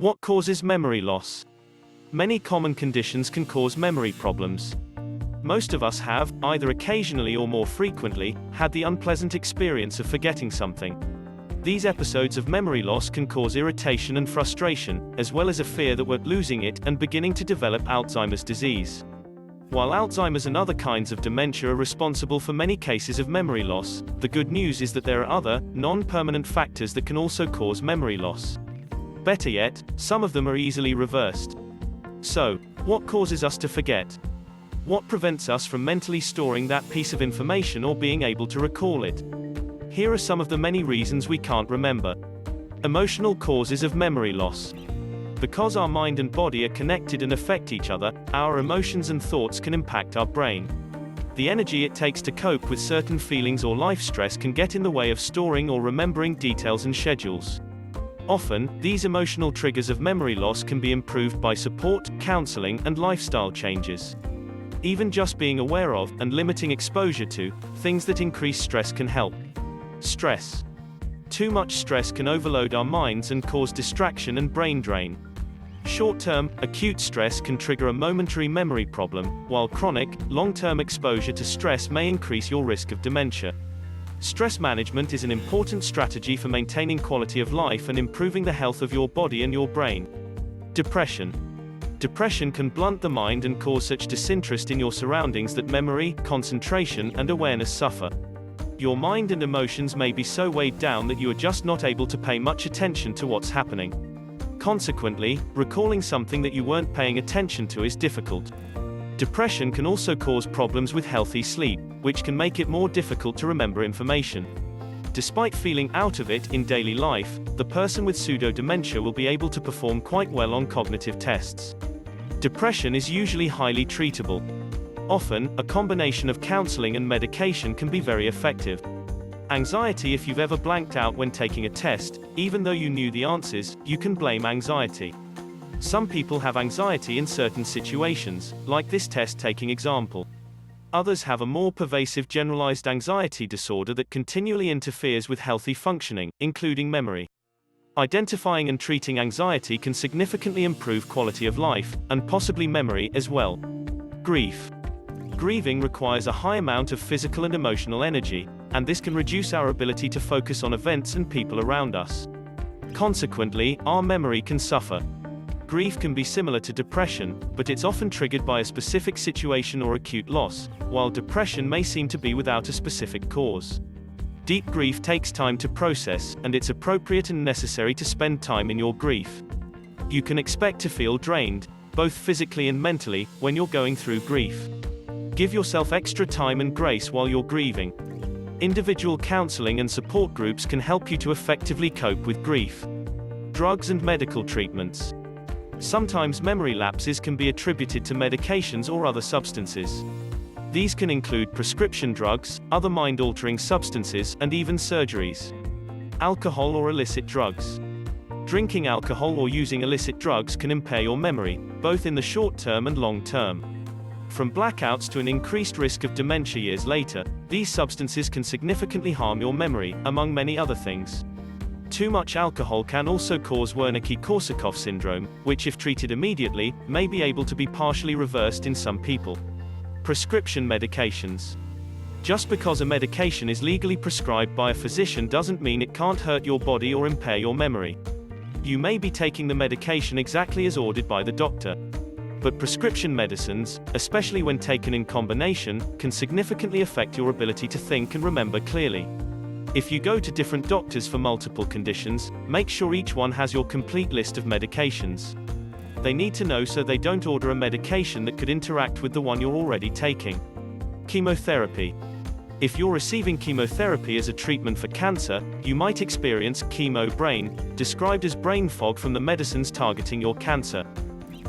What causes memory loss? Many common conditions can cause memory problems. Most of us have, either occasionally or more frequently, had the unpleasant experience of forgetting something. These episodes of memory loss can cause irritation and frustration, as well as a fear that we're losing it and beginning to develop Alzheimer's disease. While Alzheimer's and other kinds of dementia are responsible for many cases of memory loss, the good news is that there are other, non-permanent factors that can also cause memory loss. Better yet, some of them are easily reversed. So, what causes us to forget? What prevents us from mentally storing that piece of information or being able to recall it? Here are some of the many reasons we can't remember. Emotional causes of memory loss. Because our mind and body are connected and affect each other, our emotions and thoughts can impact our brain. The energy it takes to cope with certain feelings or life stress can get in the way of storing or remembering details and schedules. Often, these emotional triggers of memory loss can be improved by support, counseling, and lifestyle changes. Even just being aware of, and limiting exposure to, things that increase stress can help. Stress. Too much stress can overload our minds and cause distraction and brain drain. Short-term, acute stress can trigger a momentary memory problem, while chronic, long-term exposure to stress may increase your risk of dementia. Stress management is an important strategy for maintaining quality of life and improving the health of your body and your brain. Depression. Depression can blunt the mind and cause such disinterest in your surroundings that memory, concentration, and awareness suffer. Your mind and emotions may be so weighed down that you are just not able to pay much attention to what's happening. Consequently, recalling something that you weren't paying attention to is difficult. Depression can also cause problems with healthy sleep, which can make it more difficult to remember information. Despite feeling out of it in daily life, the person with pseudo-dementia will be able to perform quite well on cognitive tests. Depression is usually highly treatable. Often, a combination of counseling and medication can be very effective. Anxiety. If you've ever blanked out when taking a test, even though you knew the answers, you can blame anxiety. Some people have anxiety in certain situations, like this test-taking example. Others have a more pervasive generalized anxiety disorder that continually interferes with healthy functioning, including memory. Identifying and treating anxiety can significantly improve quality of life, and possibly memory as well. Grief. Grieving requires a high amount of physical and emotional energy, and this can reduce our ability to focus on events and people around us. Consequently, our memory can suffer. Grief can be similar to depression, but it's often triggered by a specific situation or acute loss, while depression may seem to be without a specific cause. Deep grief takes time to process, and it's appropriate and necessary to spend time in your grief. You can expect to feel drained, both physically and mentally, when you're going through grief. Give yourself extra time and grace while you're grieving. Individual counseling and support groups can help you to effectively cope with grief. Drugs and medical treatments. Sometimes memory lapses can be attributed to medications or other substances. These can include prescription drugs, other mind-altering substances, and even surgeries. Alcohol or illicit drugs. Drinking alcohol or using illicit drugs can impair your memory, both in the short term and long term. From blackouts to an increased risk of dementia years later, these substances can significantly harm your memory, among many other things. Too much alcohol can also cause Wernicke-Korsakoff syndrome, which if treated immediately, may be able to be partially reversed in some people. Prescription medications. Just because a medication is legally prescribed by a physician doesn't mean it can't hurt your body or impair your memory. You may be taking the medication exactly as ordered by the doctor. But prescription medicines, especially when taken in combination, can significantly affect your ability to think and remember clearly. If you go to different doctors for multiple conditions, make sure each one has your complete list of medications. They need to know so they don't order a medication that could interact with the one you're already taking. Chemotherapy. If you're receiving chemotherapy as a treatment for cancer, you might experience chemo brain, described as brain fog from the medicines targeting your cancer.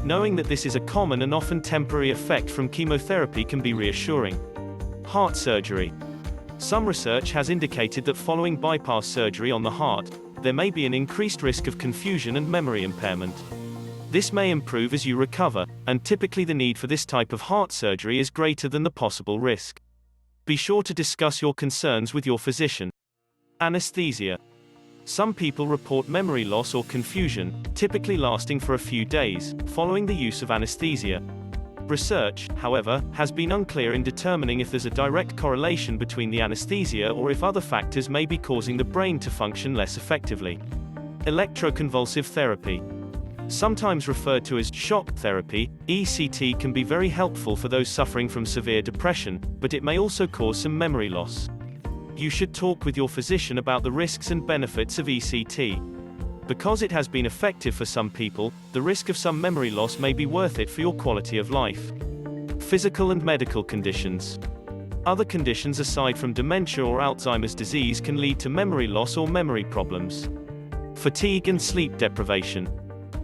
Knowing that this is a common and often temporary effect from chemotherapy can be reassuring. Heart surgery. Some research has indicated that following bypass surgery on the heart, there may be an increased risk of confusion and memory impairment. This may improve as you recover, and typically the need for this type of heart surgery is greater than the possible risk. Be sure to discuss your concerns with your physician. Anesthesia. Some people report memory loss or confusion, typically lasting for a few days, following the use of anesthesia. Research, however, has been unclear in determining if there's a direct correlation between the anesthesia or if other factors may be causing the brain to function less effectively. Electroconvulsive therapy. Sometimes referred to as shock therapy, ECT can be very helpful for those suffering from severe depression, but it may also cause some memory loss. You should talk with your physician about the risks and benefits of ECT. Because it has been effective for some people, the risk of some memory loss may be worth it for your quality of life. Physical and medical conditions. Other conditions aside from dementia or Alzheimer's disease can lead to memory loss or memory problems. Fatigue and sleep deprivation.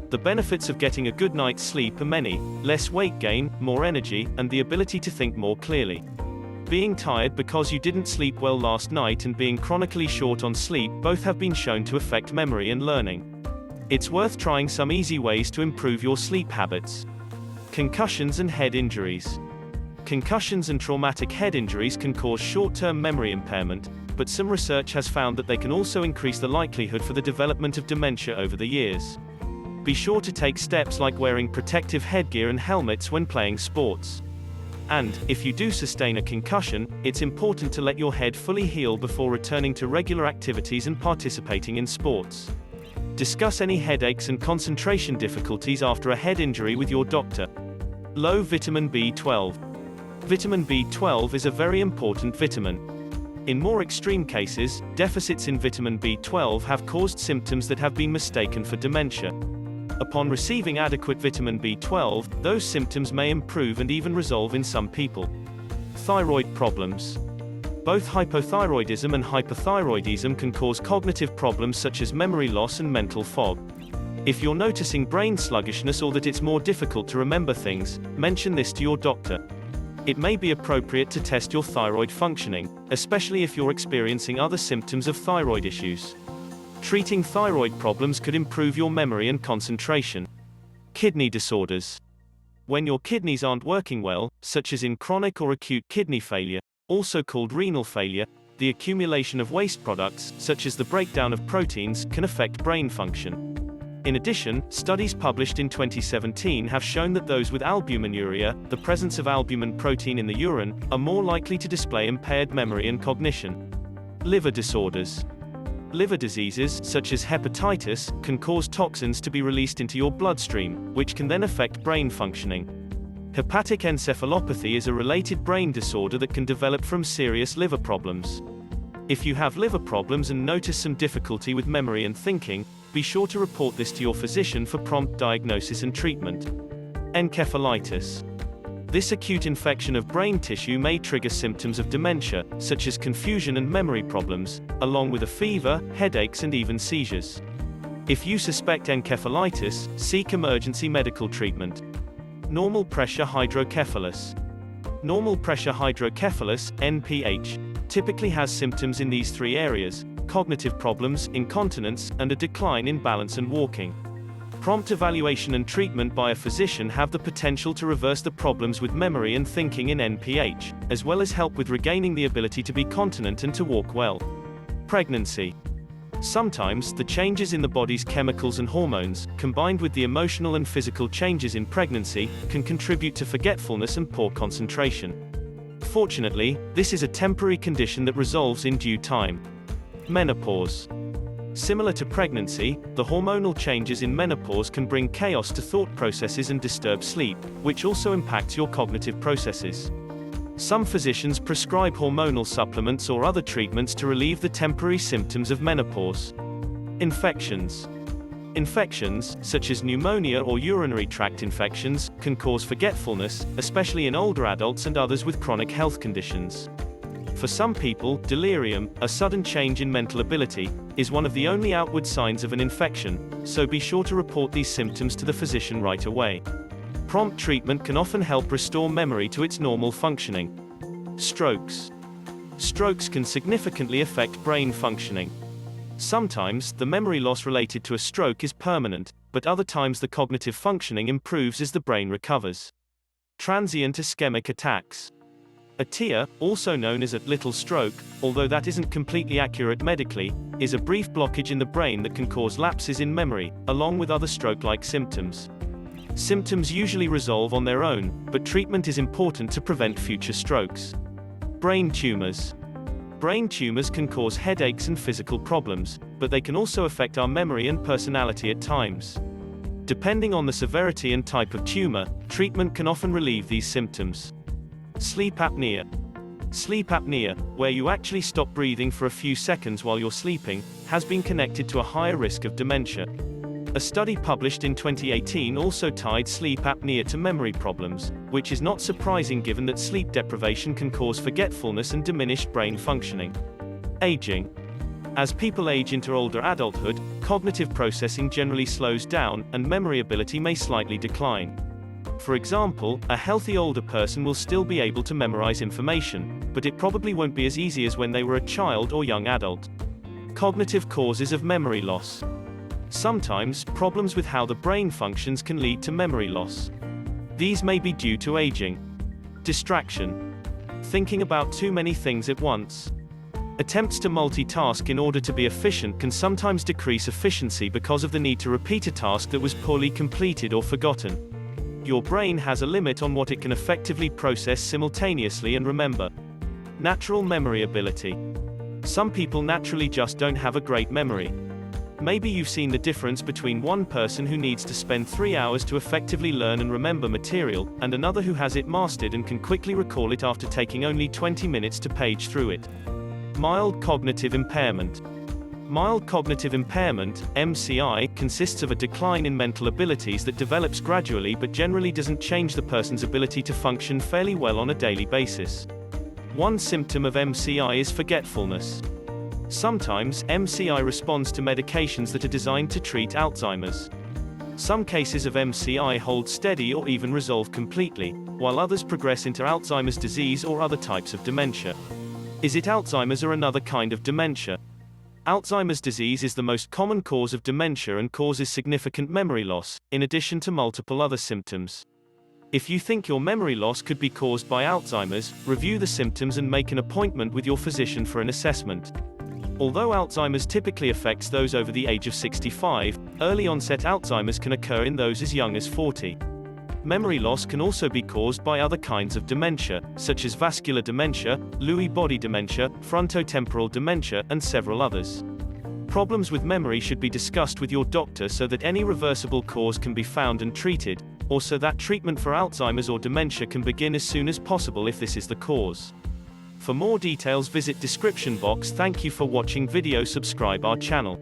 The benefits of getting a good night's sleep are many: less weight gain, more energy, and the ability to think more clearly. Being tired because you didn't sleep well last night and being chronically short on sleep both have been shown to affect memory and learning. It's worth trying some easy ways to improve your sleep habits. Concussions and head injuries. Concussions and traumatic head injuries can cause short-term memory impairment, but some research has found that they can also increase the likelihood for the development of dementia over the years. Be sure to take steps like wearing protective headgear and helmets when playing sports. And, if you do sustain a concussion, it's important to let your head fully heal before returning to regular activities and participating in sports. Discuss any headaches and concentration difficulties after a head injury with your doctor. Low vitamin B12. Vitamin B12 is a very important vitamin. In more extreme cases, deficits in vitamin B12 have caused symptoms that have been mistaken for dementia. Upon receiving adequate vitamin B12, those symptoms may improve and even resolve in some people. Thyroid problems. Both hypothyroidism and hyperthyroidism can cause cognitive problems such as memory loss and mental fog. If you're noticing brain sluggishness or that it's more difficult to remember things, mention this to your doctor. It may be appropriate to test your thyroid functioning, especially if you're experiencing other symptoms of thyroid issues. Treating thyroid problems could improve your memory and concentration. Kidney disorders. When your kidneys aren't working well, such as in chronic or acute kidney failure, also called renal failure, the accumulation of waste products, such as the breakdown of proteins, can affect brain function. In addition, studies published in 2017 have shown that those with albuminuria, the presence of albumin protein in the urine, are more likely to display impaired memory and cognition. Liver disorders. Liver diseases, such as hepatitis, can cause toxins to be released into your bloodstream, which can then affect brain functioning. Hepatic encephalopathy is a related brain disorder that can develop from serious liver problems. If you have liver problems and notice some difficulty with memory and thinking, be sure to report this to your physician for prompt diagnosis and treatment. Encephalitis. This acute infection of brain tissue may trigger symptoms of dementia, such as confusion and memory problems, along with a fever, headaches and even seizures. If you suspect encephalitis, seek emergency medical treatment. Normal pressure hydrocephalus. Normal pressure hydrocephalus, NPH, typically has symptoms in these three areas: cognitive problems, incontinence, and a decline in balance and walking. Prompt evaluation and treatment by a physician have the potential to reverse the problems with memory and thinking in NPH, as well as help with regaining the ability to be continent and to walk well. Pregnancy. Sometimes, the changes in the body's chemicals and hormones, combined with the emotional and physical changes in pregnancy, can contribute to forgetfulness and poor concentration. Fortunately, this is a temporary condition that resolves in due time. Menopause. Similar to pregnancy, the hormonal changes in menopause can bring chaos to thought processes and disturb sleep, which also impacts your cognitive processes. Some physicians prescribe hormonal supplements or other treatments to relieve the temporary symptoms of menopause. Infections. Infections, such as pneumonia or urinary tract infections, can cause forgetfulness, especially in older adults and others with chronic health conditions. For some people, delirium, a sudden change in mental ability, is one of the only outward signs of an infection, so be sure to report these symptoms to the physician right away. Prompt treatment can often help restore memory to its normal functioning. Strokes. Strokes can significantly affect brain functioning. Sometimes, the memory loss related to a stroke is permanent, but other times the cognitive functioning improves as the brain recovers. Transient ischemic attacks. A TIA, also known as a little stroke, although that isn't completely accurate medically, is a brief blockage in the brain that can cause lapses in memory, along with other stroke-like symptoms. Symptoms usually resolve on their own, but treatment is important to prevent future strokes. Brain tumors. Brain tumors can cause headaches and physical problems, but they can also affect our memory and personality at times. Depending on the severity and type of tumor, treatment can often relieve these symptoms. Sleep apnea. Sleep apnea, where you actually stop breathing for a few seconds while you're sleeping, has been connected to a higher risk of dementia. A study published in 2018 also tied sleep apnea to memory problems, which is not surprising given that sleep deprivation can cause forgetfulness and diminished brain functioning. Aging. As people age into older adulthood, cognitive processing generally slows down, and memory ability may slightly decline. For example, a healthy older person will still be able to memorize information, but it probably won't be as easy as when they were a child or young adult. Cognitive causes of memory loss. Sometimes, problems with how the brain functions can lead to memory loss. These may be due to aging. Distraction. Thinking about too many things at once. Attempts to multitask in order to be efficient can sometimes decrease efficiency because of the need to repeat a task that was poorly completed or forgotten. Your brain has a limit on what it can effectively process simultaneously and remember. Natural memory ability. Some people naturally just don't have a great memory. Maybe you've seen the difference between one person who needs to spend 3 hours to effectively learn and remember material, and another who has it mastered and can quickly recall it after taking only 20 minutes to page through it. Mild cognitive impairment. Mild cognitive impairment, MCI, consists of a decline in mental abilities that develops gradually but generally doesn't change the person's ability to function fairly well on a daily basis. One symptom of MCI is forgetfulness. Sometimes, MCI responds to medications that are designed to treat Alzheimer's. Some cases of MCI hold steady or even resolve completely, while others progress into Alzheimer's disease or other types of dementia. Is it Alzheimer's or another kind of dementia? Alzheimer's disease is the most common cause of dementia and causes significant memory loss, in addition to multiple other symptoms. If you think your memory loss could be caused by Alzheimer's, review the symptoms and make an appointment with your physician for an assessment. Although Alzheimer's typically affects those over the age of 65, early-onset Alzheimer's can occur in those as young as 40. Memory loss can also be caused by other kinds of dementia, such as vascular dementia, Lewy body dementia, frontotemporal dementia, and several others. Problems with memory should be discussed with your doctor so that any reversible cause can be found and treated, or so that treatment for Alzheimer's or dementia can begin as soon as possible if this is the cause. For more details, visit description box. Thank you for watching video. Subscribe our channel.